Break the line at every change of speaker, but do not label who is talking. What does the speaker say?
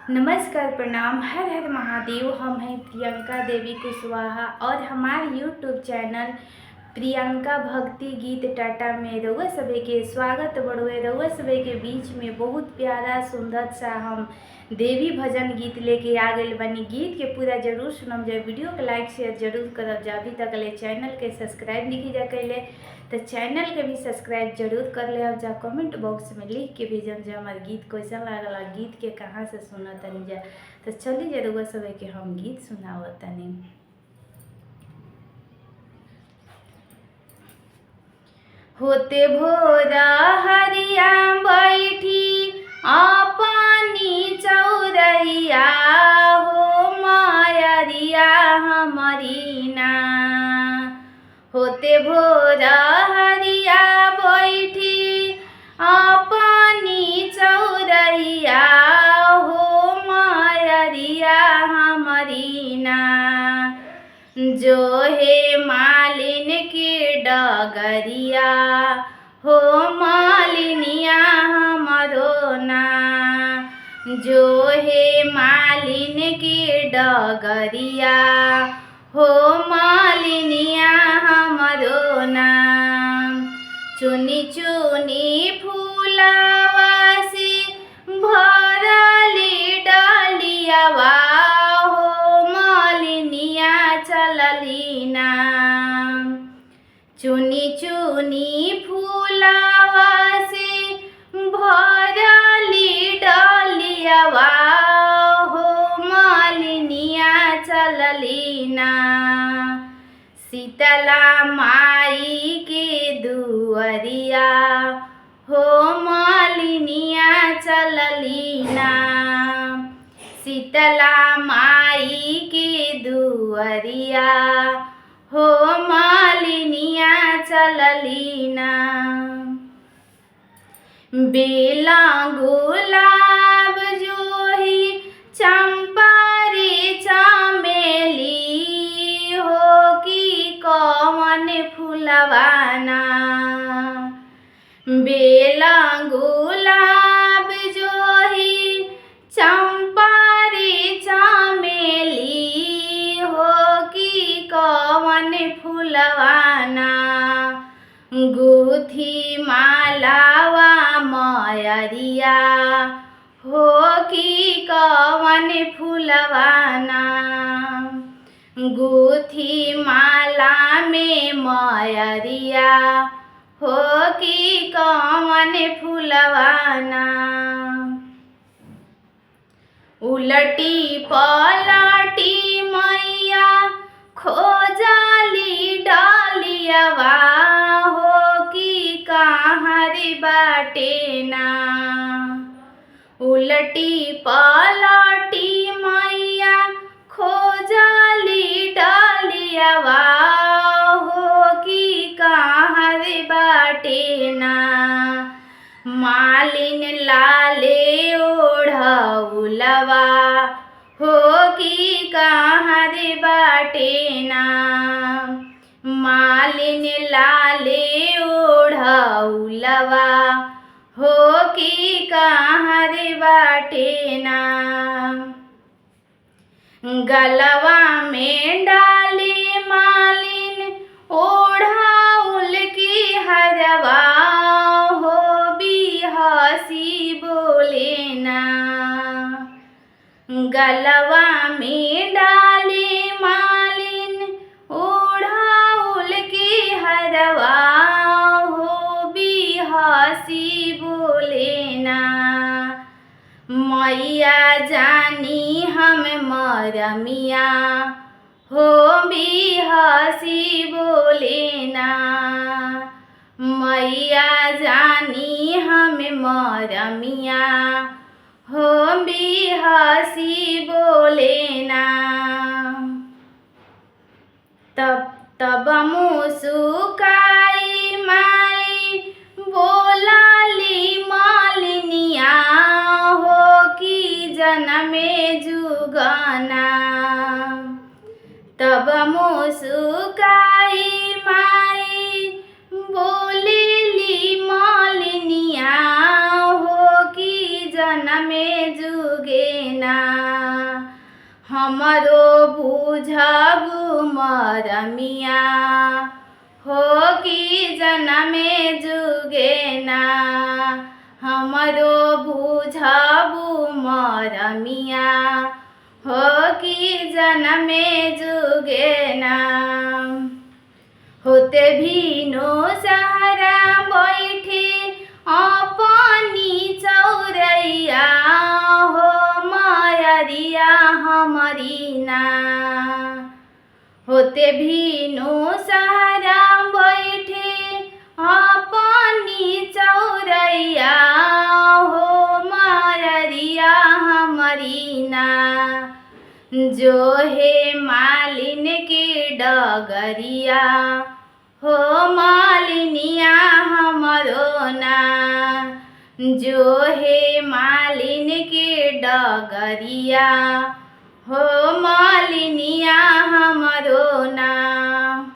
नमस्कार, प्रणाम, हर हर महादेव। हम हैं प्रियंका देवी कुशवाहा और हमारे यूट्यूब चैनल प्रियंका भक्ति गीत टाटा में रउआ सभे के स्वागत बड़ुए। रउआ सभे के बीच में बहुत प्यारा सुंदर सा हम देवी भजन गीत लेके आ गए बनी। गीत के पूरा जरूर सुनम जाए, वीडियो के लाइक शेयर जरूर करब जा। अभी तक ले चैनल के सब्सक्राइब नहीं जा कैले तो चैनल के भी सब्सक्राइब जरूर कर ले जा। कमेंट बॉक्स में लिख के भेजम जा हमारे गीत कैसा लागला, गीत के कहाँ से सुना तनी जा। तो चलिए जा रउआ सभे के हम गीत सुनावत तनी। होते भोरा हरिया बैठी अपनी चौरैया हो मायरिया हमारी ना। होते भोरा हरिया बैठी अपनी चौरैया हो मायरिया हमारी ना। जो हे मालिन की डगरिया हो मालिनिया हमरो ना। जो हे मालिन की डगरिया हो मालिनिया हमरो ना। चुनी चुनी फूलवा से भरली डलियावा हो मालिनिया चलली ना। चुनी चुनी फूलवा से भरली डलियावा हो मालिनिया चलली ना। शीतला माई के दुअरिया हो मालिनिया चलली ना। शीतला माई के दुअरिया हो मालिनिया चलली ना। बेला गुलाब जोही चंपा रे चमेली हो की कौन फुलवाना। बेला गुलाब जोही चंपा रे चमेली हो की कौन फुलवाना। गुथी मालावा मयरिया हो की कौन फुलवाना। गुथी माला में मयरिया हो की कौन फुलवाना। उलटी पलटी मैया खोजली डालियावा हो की कहाँ रे बाटे ना। उलटी पलटी मैया खोजली डालियावा हो की कहाँ रे बाटे ना। मालिन लाले ओढ़ौलवा हो की कहाँ रे बाटे ना। मालिन लाले ओढ़ौलवा हो की कहाँ रे बाटे ना। गलवा में डाली मालिन ओढ़ौल की हरवा हो बिहसी बोले ना। गलवा में डाली मालिन ओढ़ौल की हरवा हो बिहसी बोले ना। मैया जानी हम मरमिया हो बिहसी बोले ना। मैया जानी हम मरमिया हो बिहसी बोले ना। तब मुसुकाई माई बोलाली मालिनिया हो की जनमे जुगना। तब मुसुकाई माई बोलेली मालिनिया हो की जना में जुगे ना। हमरो बुझबु मरमिया हो कि जनमे जुगे ना। हमरो बुझबु मरमिया हो कि जनमे जुगे ना। होते भीनो सहरा बैठी अपनी चौरैया हो मयरिया हमारी ना। होते भीनो सहरा बैठी अपनी चौरैया हो मयरिया हमारी ना। जो है मालिन की डगरिया हो मालिनिया हमरो ना। जो है मालिन की डगरिया हो